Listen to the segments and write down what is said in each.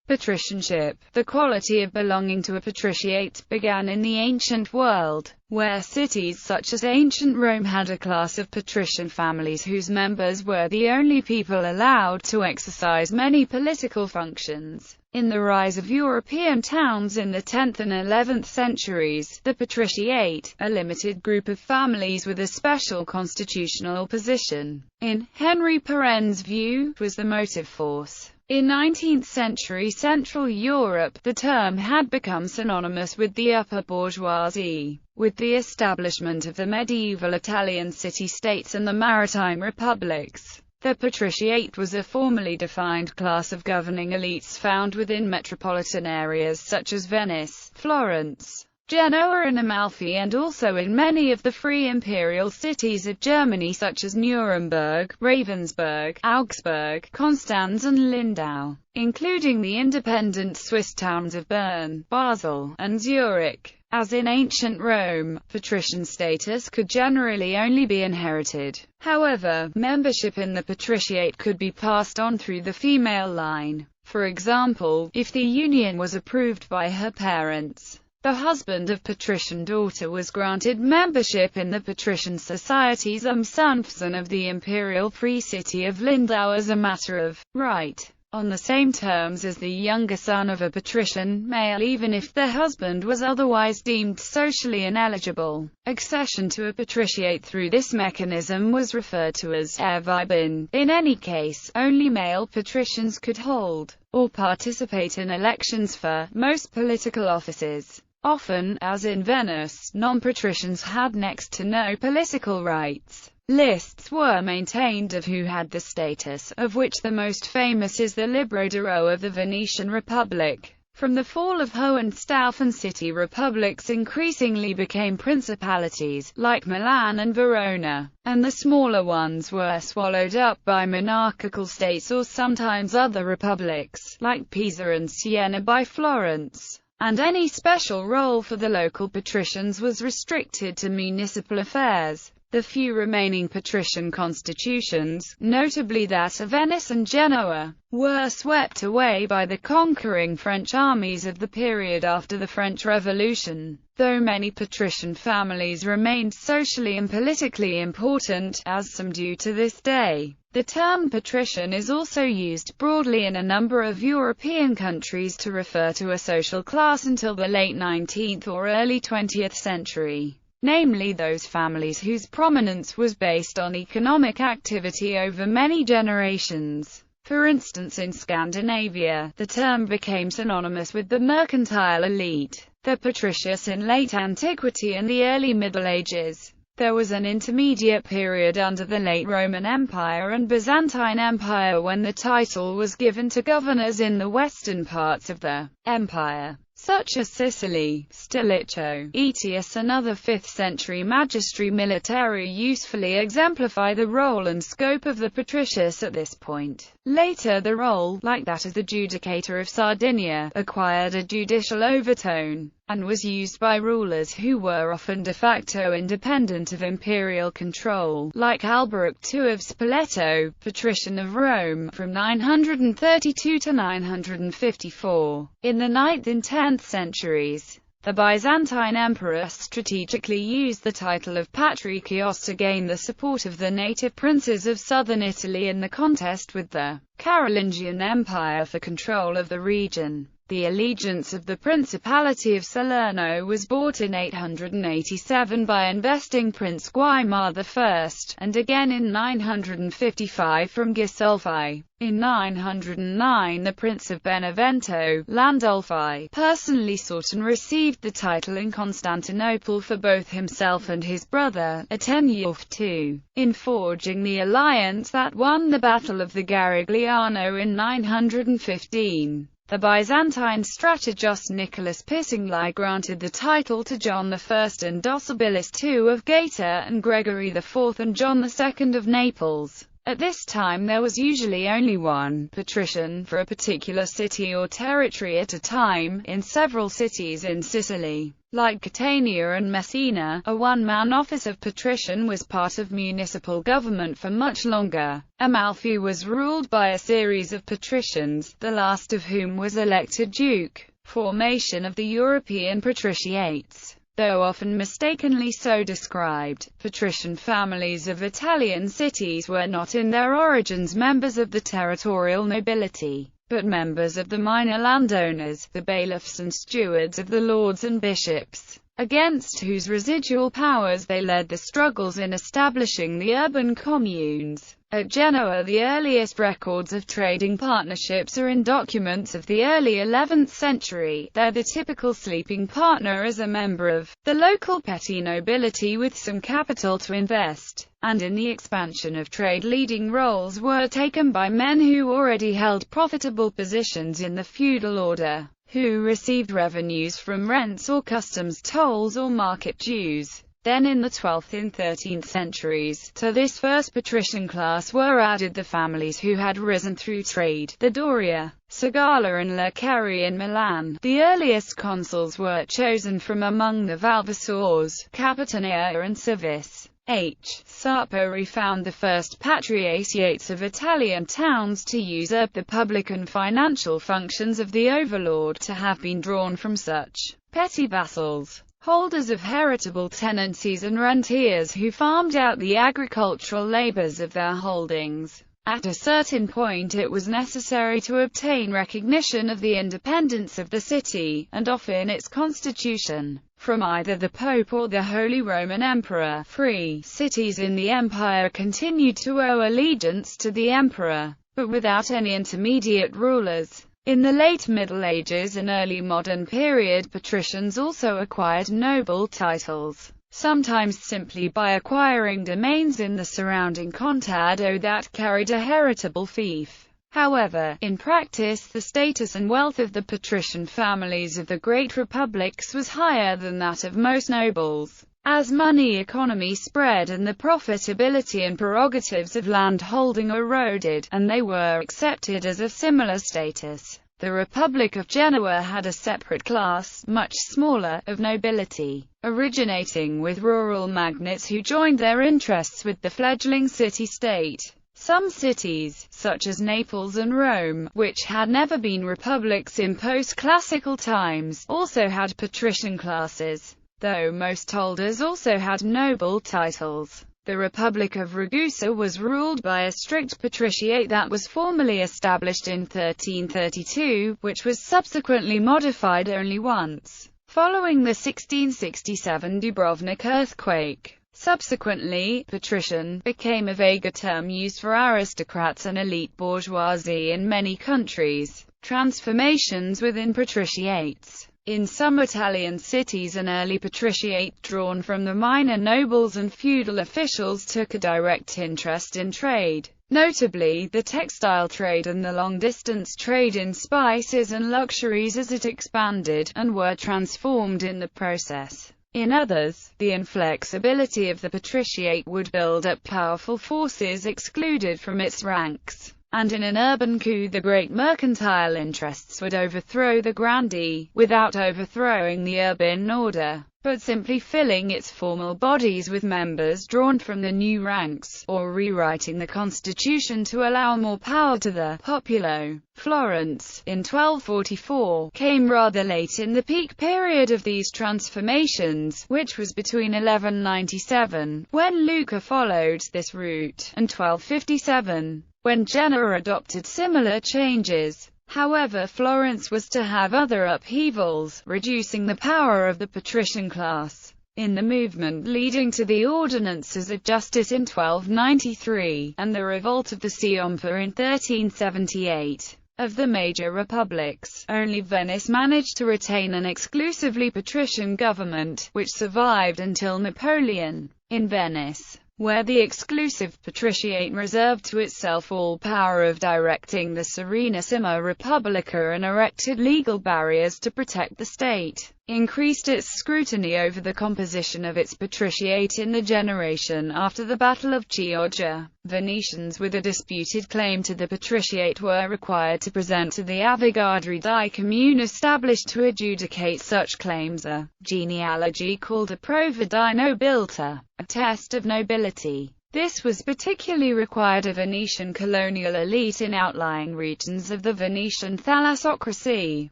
Patricianship, the quality of belonging to a patriciate, began in the ancient world, where cities such as ancient Rome had a class of patrician families whose members were the only people allowed to exercise many political functions. In the rise of European towns in the 10th and 11th centuries, the patriciate, a limited group of families with a special constitutional position, in Henry Perren's view, was the motive force. In 19th-century Central Europe, the term had become synonymous with the upper bourgeoisie. With the establishment of the medieval Italian city-states and the maritime republics, the patriciate was a formally defined class of governing elites found within metropolitan areas such as Venice, Florence, Genoa and Amalfi, and also in many of the free imperial cities of Germany such as Nuremberg, Ravensburg, Augsburg, Konstanz and Lindau, including the independent Swiss towns of Bern, Basel, and Zurich. As in ancient Rome, patrician status could generally only be inherited. However, membership in the patriciate could be passed on through the female line. For example, if the union was approved by her parents, the husband of patrician daughter was granted membership in the patrician societies Umsunfsen of the imperial free city of Lindau as a matter of right, on the same terms as the younger son of a patrician male, even if the husband was otherwise deemed socially ineligible. Accession to a patriciate through this mechanism was referred to as Erwerben. In any case, only male patricians could hold or participate in elections for most political offices. Often, as in Venice, non-patricians had next to no political rights. Lists were maintained of who had the status, of which the most famous is the Libro d'Oro of the Venetian Republic. From the fall of Hohenstaufen, city republics increasingly became principalities, like Milan and Verona, and the smaller ones were swallowed up by monarchical states or sometimes other republics, like Pisa and Siena by Florence. And any special role for the local patricians was restricted to municipal affairs. The few remaining patrician constitutions, notably that of Venice and Genoa, were swept away by the conquering French armies of the period after the French Revolution. Though many patrician families remained socially and politically important, as some do to this day, the term patrician is also used broadly in a number of European countries to refer to a social class until the late 19th or early 20th century. Namely those families whose prominence was based on economic activity over many generations. For instance, in Scandinavia, the term became synonymous with the mercantile elite, the patricius in late antiquity and the early Middle Ages. There was an intermediate period under the late Roman Empire and Byzantine Empire when the title was given to governors in the western parts of the empire, such as Sicily, Stilicho, Aetius and other 5th-century magistri militari usefully exemplify the role and scope of the patricius at this point. Later the role, like that of the judicator of Sardinia, acquired a judicial overtone, and was used by rulers who were often de facto independent of imperial control, like Alberic II of Spoleto, patrician of Rome, from 932 to 954. In the 9th and 10th centuries, the Byzantine emperor strategically used the title of Patricios to gain the support of the native princes of southern Italy in the contest with the Carolingian Empire for control of the region. The allegiance of the Principality of Salerno was bought in 887 by investing Prince Guaimar I, and again in 955 from Gisulfi. In 909 the Prince of Benevento, Landulfi, personally sought and received the title in Constantinople for both himself and his brother, Atenulf II, in forging the alliance that won the Battle of the Garigliano in 915. The Byzantine strategist Nicholas Pisingli granted the title to John I and Docibilis II of Gaeta and Gregory IV and John II of Naples. At this time there was usually only one patrician for a particular city or territory at a time. In several cities in Sicily, like Catania and Messina, a one-man office of patrician was part of municipal government for much longer. Amalfi was ruled by a series of patricians, the last of whom was elected duke. Formation of the European patriciates. Though often mistakenly so described, patrician families of Italian cities were not in their origins members of the territorial nobility, but members of the minor landowners, the bailiffs and stewards of the lords and bishops, against whose residual powers they led the struggles in establishing the urban communes. At Genoa, the earliest records of trading partnerships are in documents of the early 11th century. There the typical sleeping partner is a member of the local petty nobility with some capital to invest, and in the expansion of trade leading roles were taken by men who already held profitable positions in the feudal order, who received revenues from rents or customs tolls or market dues. Then in the 12th and 13th centuries, to this first patrician class were added the families who had risen through trade, the Doria, Segala and Leccheri in Milan. The earliest consuls were chosen from among the Valvassors, Capitania and Civis. H. Sarpari found the first patriates of Italian towns to usurp the public and financial functions of the overlord to have been drawn from such petty vassals, holders of heritable tenancies and rentiers who farmed out the agricultural labors of their holdings. At a certain point it was necessary to obtain recognition of the independence of the city, and often its constitution, from either the Pope or the Holy Roman Emperor. Free cities in the empire continued to owe allegiance to the emperor, but without any intermediate rulers. In the late Middle Ages and early modern period, patricians also acquired noble titles, sometimes simply by acquiring domains in the surrounding contado that carried a heritable fief. However, in practice the status and wealth of the patrician families of the great republics was higher than that of most nobles. As money economy spread and the profitability and prerogatives of landholding eroded, and they were accepted as of similar status, the Republic of Genoa had a separate class, much smaller, of nobility, originating with rural magnates who joined their interests with the fledgling city-state. Some cities, such as Naples and Rome, which had never been republics in post-classical times, also had patrician classes, though most holders also had noble titles. The Republic of Ragusa was ruled by a strict patriciate that was formally established in 1332, which was subsequently modified only once, following the 1667 Dubrovnik earthquake. Subsequently, patrician became a vaguer term used for aristocrats and elite bourgeoisie in many countries. Transformations within patriciates. In some Italian cities an early patriciate drawn from the minor nobles and feudal officials took a direct interest in trade, notably the textile trade and the long-distance trade in spices and luxuries as it expanded, and were transformed in the process. In others, the inflexibility of the patriciate would build up powerful forces excluded from its ranks, and in an urban coup the great mercantile interests would overthrow the grandee, without overthrowing the urban order, but simply filling its formal bodies with members drawn from the new ranks, or rewriting the constitution to allow more power to the populo. Florence, in 1244, came rather late in the peak period of these transformations, which was between 1197, when Lucca followed this route, and 1257, when Genoa adopted similar changes. However, Florence was to have other upheavals, reducing the power of the patrician class. In the movement leading to the Ordinances of Justice in 1293, and the revolt of the Ciompa in 1378, of the major republics, only Venice managed to retain an exclusively patrician government, which survived until Napoleon. In Venice, where the exclusive patriciate reserved to itself all power of directing the Serenissima Republica and erected legal barriers to protect the state, increased its scrutiny over the composition of its patriciate in the generation after the Battle of Chioggia. Venetians with a disputed claim to the patriciate were required to present to the Avogadri di Commune established to adjudicate such claims a genealogy called a prova di nobiltà, a test of nobility. This was particularly required of Venetian colonial elite in outlying regions of the Venetian thalassocracy,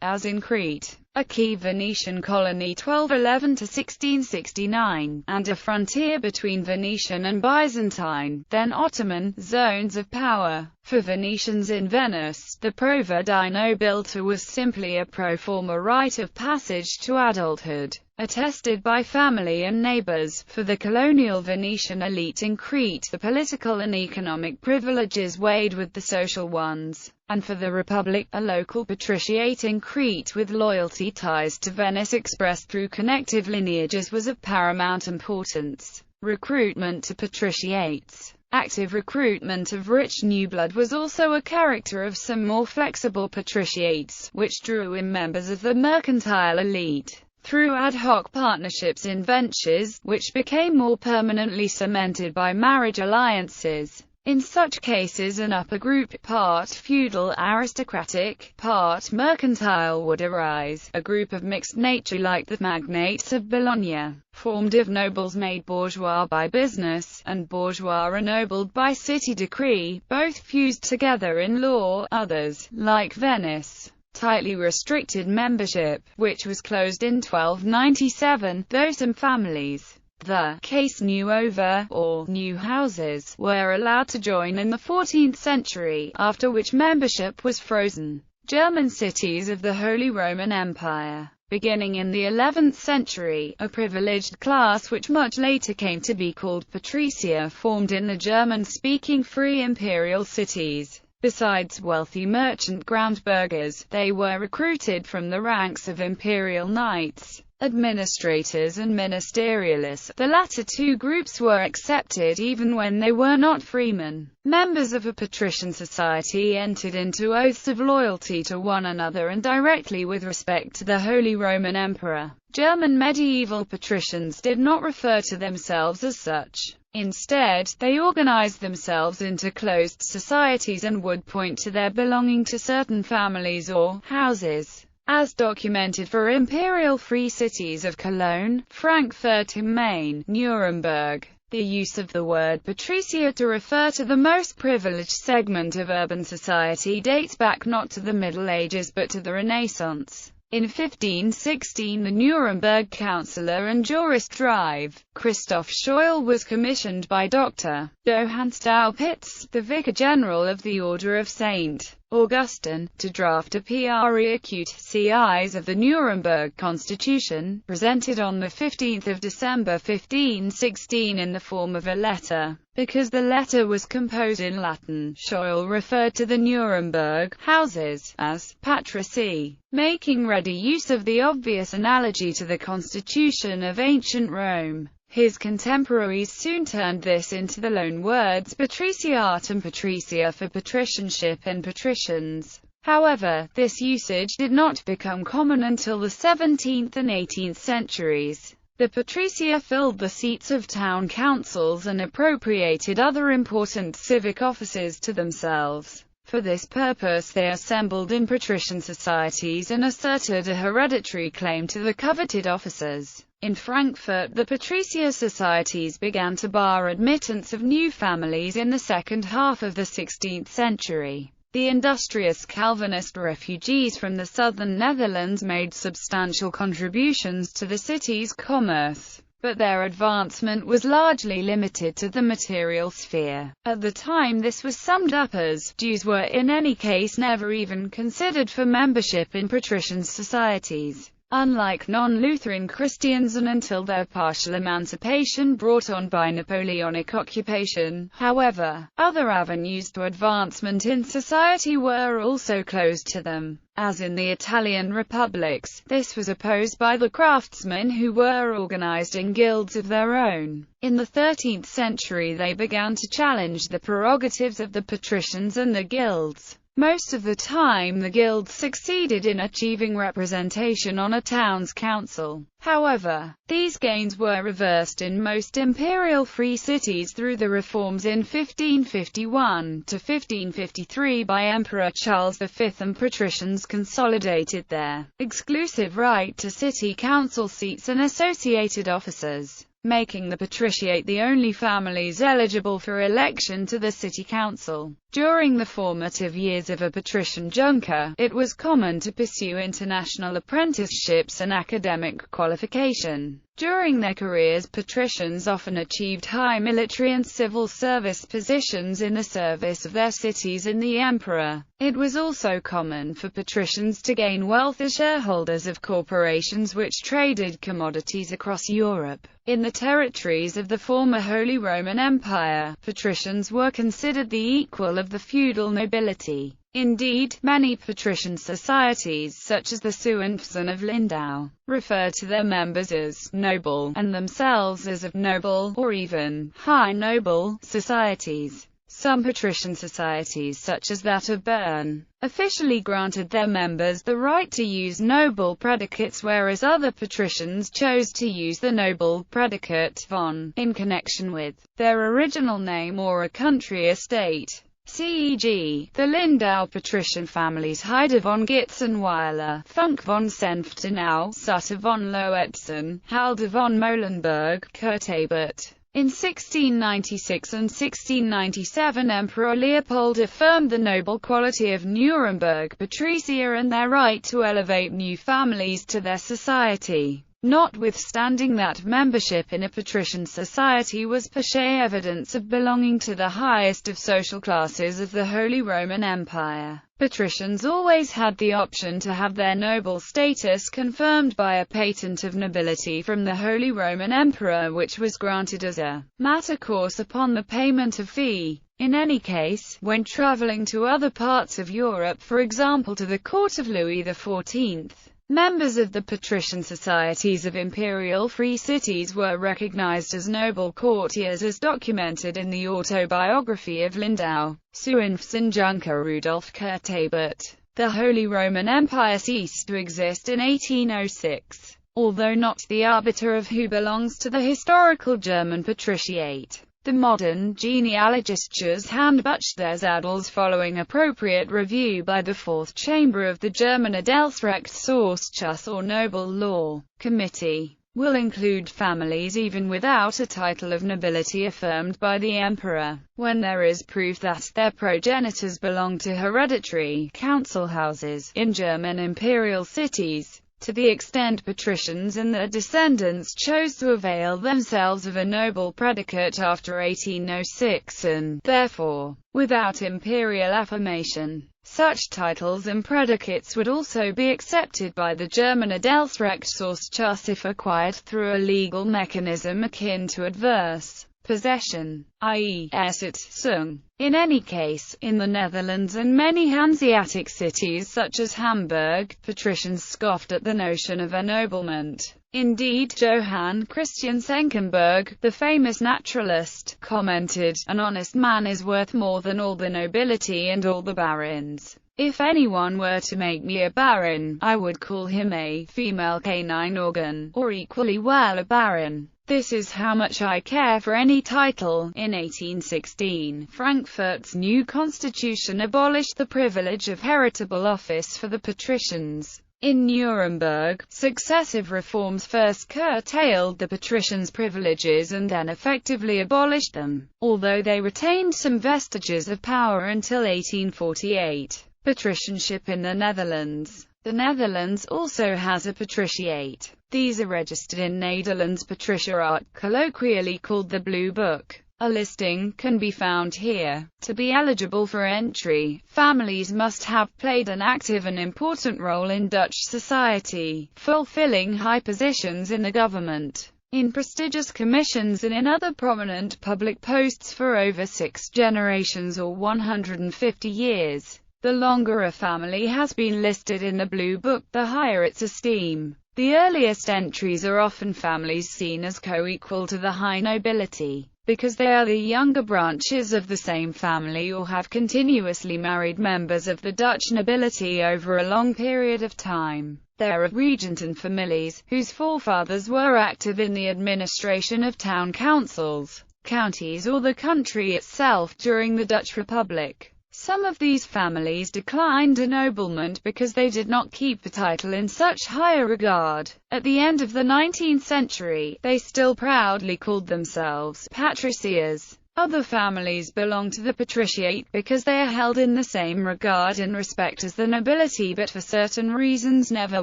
as in Crete, a key Venetian colony 1211 to 1669, and a frontier between Venetian and Byzantine, then Ottoman, zones of power. For Venetians in Venice, the prova di nobiltà was simply a pro forma rite of passage to adulthood, attested by family and neighbors. For the colonial Venetian elite in Crete, the political and economic privileges weighed with the social ones, and for the Republic, a local patriciate in Crete with loyalty ties to Venice expressed through connective lineages was of paramount importance. Recruitment to patriciates. Active recruitment of rich new blood was also a character of some more flexible patriciates, which drew in members of the mercantile elite through ad hoc partnerships in ventures, which became more permanently cemented by marriage alliances. In such cases an upper group, part feudal aristocratic, part mercantile, would arise, a group of mixed nature like the magnates of Bologna, formed of nobles made bourgeois by business, and bourgeois ennobled by city decree, both fused together in law. Others, like Venice, tightly restricted membership, which was closed in 1297, though some families, the case nuova, or new houses, were allowed to join in the 14th century, after which membership was frozen. German cities of the Holy Roman Empire. Beginning in the 11th century, a privileged class which much later came to be called patricia formed in the German-speaking free imperial cities. Besides wealthy merchant groundburghers, they were recruited from the ranks of imperial knights, administrators and ministerialists. The latter two groups were accepted even when they were not freemen. Members of a patrician society entered into oaths of loyalty to one another and directly with respect to the Holy Roman Emperor. German medieval patricians did not refer to themselves as such. Instead, they organized themselves into closed societies and would point to their belonging to certain families or houses, as documented for imperial free cities of Cologne, Frankfurt am Main, Nuremberg. The use of the word patricia to refer to the most privileged segment of urban society dates back not to the Middle Ages but to the Renaissance. In 1516 the Nuremberg councillor and jurist Drive, Christoph Scheul, was commissioned by Dr. Johann Staupitz, the Vicar General of the Order of St. Augustine, to draft a P.Haack of the Nuremberg Constitution, presented on 15 December 1516 in the form of a letter. Because the letter was composed in Latin, Scheul referred to the Nuremberg houses as patrici, making ready use of the obvious analogy to the constitution of ancient Rome. His contemporaries soon turned this into the loan words patriciate and patricia for patricianship and patricians. However, this usage did not become common until the 17th and 18th centuries. The patricia filled the seats of town councils and appropriated other important civic offices to themselves. For this purpose they assembled in patrician societies and asserted a hereditary claim to the coveted offices. In Frankfurt, the patricia societies began to bar admittance of new families in the second half of the 16th century. The industrious Calvinist refugees from the southern Netherlands made substantial contributions to the city's commerce, but their advancement was largely limited to the material sphere. At the time this was summed up as, Jews were in any case never even considered for membership in patrician societies, unlike non-Lutheran Christians, and until their partial emancipation brought on by Napoleonic occupation. However, other avenues to advancement in society were also closed to them. As in the Italian republics, this was opposed by the craftsmen who were organized in guilds of their own. In the 13th century they began to challenge the prerogatives of the patricians and the guilds. Most of the time the guilds succeeded in achieving representation on a town's council. However, these gains were reversed in most imperial free cities through the reforms in 1551 to 1553 by Emperor Charles V, and patricians consolidated their exclusive right to city council seats and associated officers, making the patriciate the only families eligible for election to the city council. During the formative years of a patrician junker, it was common to pursue international apprenticeships and academic qualification. During their careers, patricians often achieved high military and civil service positions in the service of their cities and the emperor. It was also common for patricians to gain wealth as shareholders of corporations which traded commodities across Europe. In the territories of the former Holy Roman Empire, patricians were considered the equal of the feudal nobility. Indeed, many patrician societies, such as the Suenfsen of Lindau, refer to their members as noble, and themselves as of noble, or even high noble, societies. Some patrician societies, such as that of Bern, officially granted their members the right to use noble predicates, whereas other patricians chose to use the noble predicate von in connection with their original name or a country estate. C.e.g., the Lindau patrician families Heide von Gitzenweiler, Funk von Senftenau, Sutter von Loetzen, Halder von Molenberg, Kurtabert. In 1696 and 1697 Emperor Leopold affirmed the noble quality of Nuremberg patricia and their right to elevate new families to their society. Notwithstanding that membership in a patrician society was per se evidence of belonging to the highest of social classes of the Holy Roman Empire, patricians always had the option to have their noble status confirmed by a patent of nobility from the Holy Roman Emperor, which was granted as a matter course upon the payment of fee. In any case, when traveling to other parts of Europe, for example to the court of Louis XIV, members of the patrician societies of imperial free cities were recognized as noble courtiers, as documented in the autobiography of Lindau, Suenfsen Junker Rudolf Kurtabert. The Holy Roman Empire ceased to exist in 1806, although not the arbiter of who belongs to the historical German patriciate. The modern genealogist's Handbuch des Adels, following appropriate review by the Fourth Chamber of the German Adelsrechtsausschuss or Noble Law Committee, will include families even without a title of nobility affirmed by the emperor, when there is proof that their progenitors belong to hereditary council houses in German imperial cities. To the extent patricians and their descendants chose to avail themselves of a noble predicate after 1806 and, therefore, without imperial affirmation, such titles and predicates would also be accepted by the German Adelsrechtsausschuss if acquired through a legal mechanism akin to adverse possession, i.e., Besitzung. In any case, in the Netherlands and many Hanseatic cities such as Hamburg, patricians scoffed at the notion of ennoblement. Indeed, Johann Christian Senckenberg, the famous naturalist, commented, "An honest man is worth more than all the nobility and all the barons. If anyone were to make me a baron, I would call him a female canine organ, or equally well a baron. This is how much I care for any title." In 1816, Frankfurt's new constitution abolished the privilege of heritable office for the patricians. In Nuremberg, successive reforms first curtailed the patricians' privileges and then effectively abolished them, although they retained some vestiges of power until 1848. Patricianship in the Netherlands. The Netherlands also has a patriciate. These are registered in Nederlands Patriciaat, colloquially called the Blue Book. A listing can be found here. To be eligible for entry, families must have played an active and important role in Dutch society, fulfilling high positions in the government, in prestigious commissions and in other prominent public posts for over 6 generations or 150 years. The longer a family has been listed in the Blue Book, the higher its esteem. The earliest entries are often families seen as co-equal to the high nobility. because they are the younger branches of the same family or have continuously married members of the Dutch nobility over a long period of time. There are regentant families, whose forefathers were active in the administration of town councils, counties or the country itself during the Dutch Republic. Some of these families declined ennoblement because they did not keep the title in such high regard. At the end of the 19th century, they still proudly called themselves patricians. Other families belong to the patriciate because they are held in the same regard and respect as the nobility, but for certain reasons never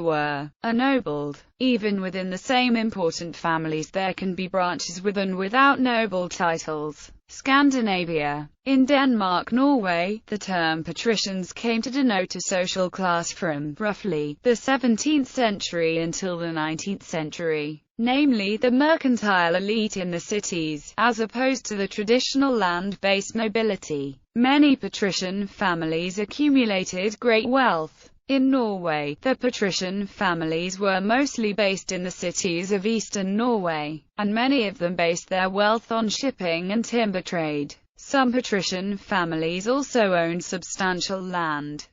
were ennobled. Even within the same important families there can be branches with and without noble titles. Scandinavia. In Denmark, Norway, the term patricians came to denote a social class from, roughly, the 17th century until the 19th century, namely the mercantile elite in the cities, as opposed to the traditional land-based nobility. Many patrician families accumulated great wealth. In Norway, the patrician families were mostly based in the cities of eastern Norway, and many of them based their wealth on shipping and timber trade. Some patrician families also owned substantial land.